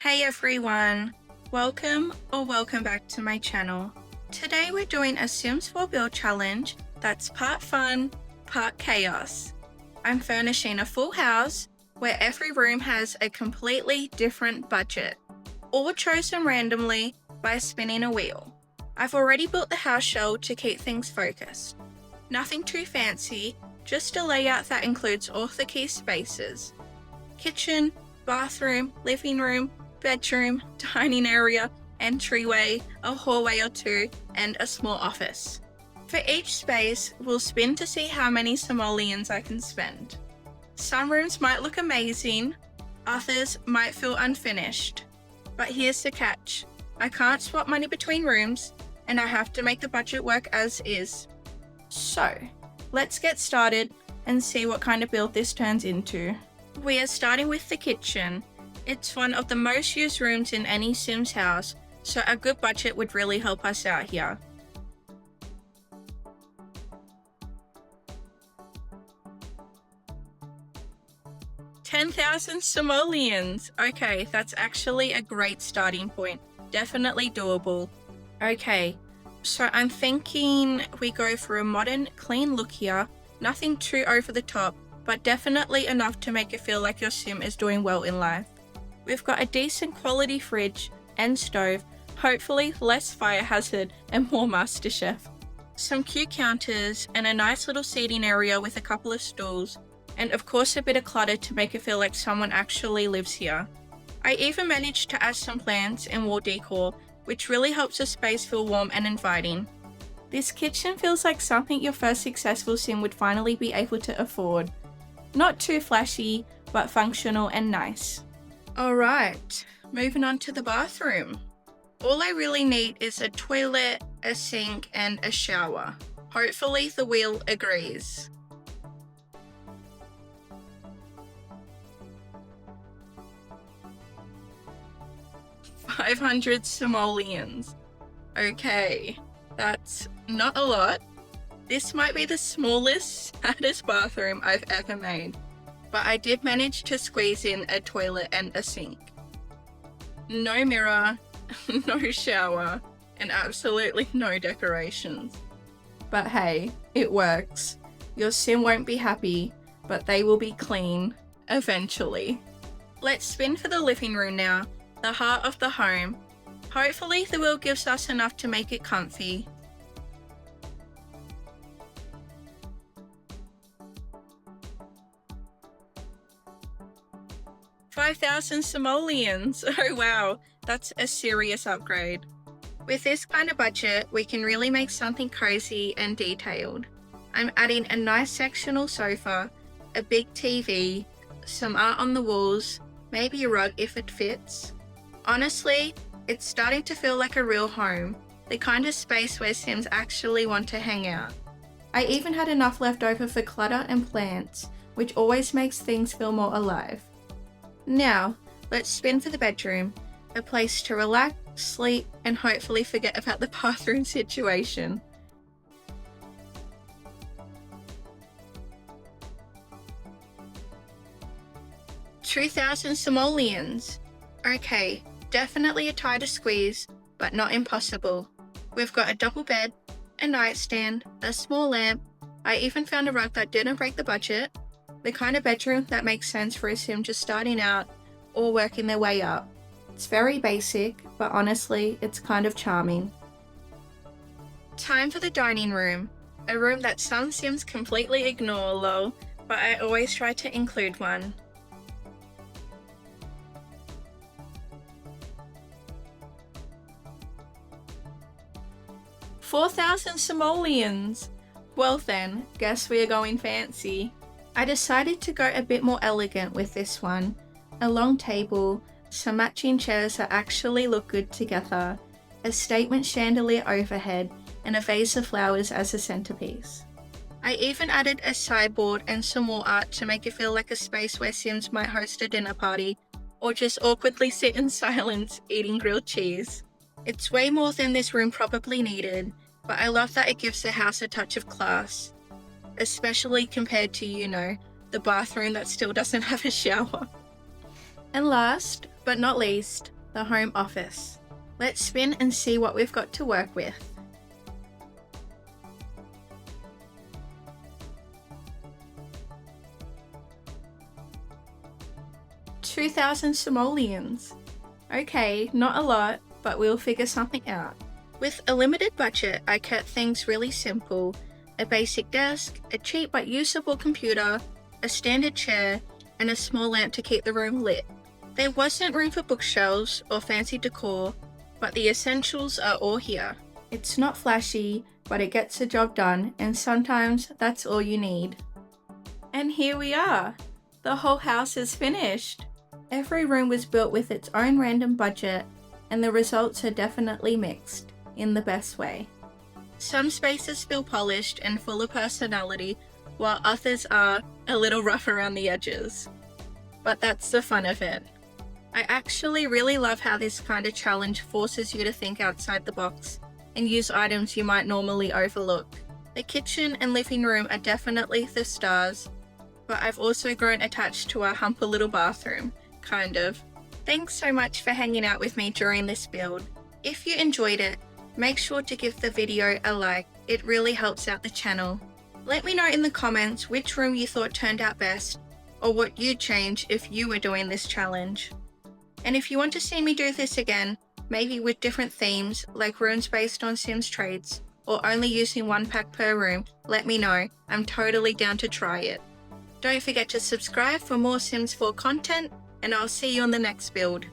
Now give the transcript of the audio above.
Hey everyone, welcome back to my channel. Today we're doing a Sims 4 build challenge that's part fun, part chaos. I'm furnishing a full house where every room has a completely different budget, all chosen randomly by spinning a wheel. I've already built the house shell to keep things focused. Nothing too fancy, just a layout that includes all the key spaces: kitchen, bathroom, living room, bedroom, dining area, entryway, a hallway or two, and a small office. For each space, we'll spin to see how many simoleons I can spend. Some rooms might look amazing, others might feel unfinished. But here's the catch: I can't swap money between rooms, and I have to make the budget work as is. So, let's get started and see what kind of build this turns into. We are starting with the kitchen. It's one of the most used rooms in any Sims house, so a good budget would really help us out here. $10,000 simoleons! Okay, that's actually a great starting point. Definitely doable. Okay, so I'm thinking we go for a modern, clean look here. Nothing too over the top, but definitely enough to make it feel like your sim is doing well in life. We've got a decent quality fridge and stove, hopefully less fire hazard and more MasterChef. Some cute counters and a nice little seating area with a couple of stools, and of course a bit of clutter to make it feel like someone actually lives here. I even managed to add some plants and wall decor, which really helps the space feel warm and inviting. This kitchen feels like something your first successful sim would finally be able to afford. Not too flashy, but functional and nice. Alright, moving on to the bathroom. All I really need is a toilet, a sink, and a shower. Hopefully the wheel agrees. $500 simoleons. Okay, that's not a lot. This might be the smallest, saddest bathroom I've ever made, but I did manage to squeeze in a toilet and a sink. No mirror, no shower, and absolutely no decorations. But hey, it works. Your sim won't be happy, but they will be clean, eventually. Let's spin for the living room now, the heart of the home. Hopefully the wheel gives us enough to make it comfy. $5,000 simoleons! Oh wow, that's a serious upgrade. With this kind of budget, we can really make something cozy and detailed. I'm adding a nice sectional sofa, a big TV, some art on the walls, maybe a rug if it fits. Honestly, it's starting to feel like a real home, the kind of space where Sims actually want to hang out. I even had enough left over for clutter and plants, which always makes things feel more alive. Now, let's spin for the bedroom, a place to relax, sleep, and hopefully forget about the bathroom situation. $2,000 simoleons. Okay, definitely a tighter squeeze, but not impossible. We've got a double bed, a nightstand, a small lamp. I even found a rug that didn't break the budget. The kind of bedroom that makes sense for a sim just starting out or working their way up. It's very basic, but honestly, it's kind of charming. Time for the dining room, a room that some sims completely ignore, lol, but I always try to include one. $4,000 simoleons! Well then, guess we are going fancy. I decided to go a bit more elegant with this one. A long table, some matching chairs that actually look good together, a statement chandelier overhead, and a vase of flowers as a centerpiece. I even added a sideboard and some wall art to make it feel like a space where Sims might host a dinner party, or just awkwardly sit in silence eating grilled cheese. It's way more than this room probably needed, but I love that it gives the house a touch of class. Especially compared to, the bathroom that still doesn't have a shower. And last, but not least, the home office. Let's spin and see what we've got to work with. 2,000 simoleons. Okay, not a lot, but we'll figure something out. With a limited budget, I kept things really simple. A basic desk, a cheap but usable computer, a standard chair, and a small lamp to keep the room lit. There wasn't room for bookshelves or fancy decor, but the essentials are all here. It's not flashy, but it gets the job done, and sometimes that's all you need. And here we are! The whole house is finished! Every room was built with its own random budget, and the results are definitely mixed, in the best way. Some spaces feel polished and full of personality, while others are a little rough around the edges. But that's the fun of it. I actually really love how this kind of challenge forces you to think outside the box and use items you might normally overlook. The kitchen and living room are definitely the stars, but I've also grown attached to our humper little bathroom, kind of. Thanks so much for hanging out with me during this build. If you enjoyed it, make sure to give the video a like, it really helps out the channel. Let me know in the comments which room you thought turned out best, or what you'd change if you were doing this challenge. And if you want to see me do this again, maybe with different themes, like rooms based on Sims traits, or only using one pack per room, let me know. I'm totally down to try it. Don't forget to subscribe for more Sims 4 content, and I'll see you on the next build.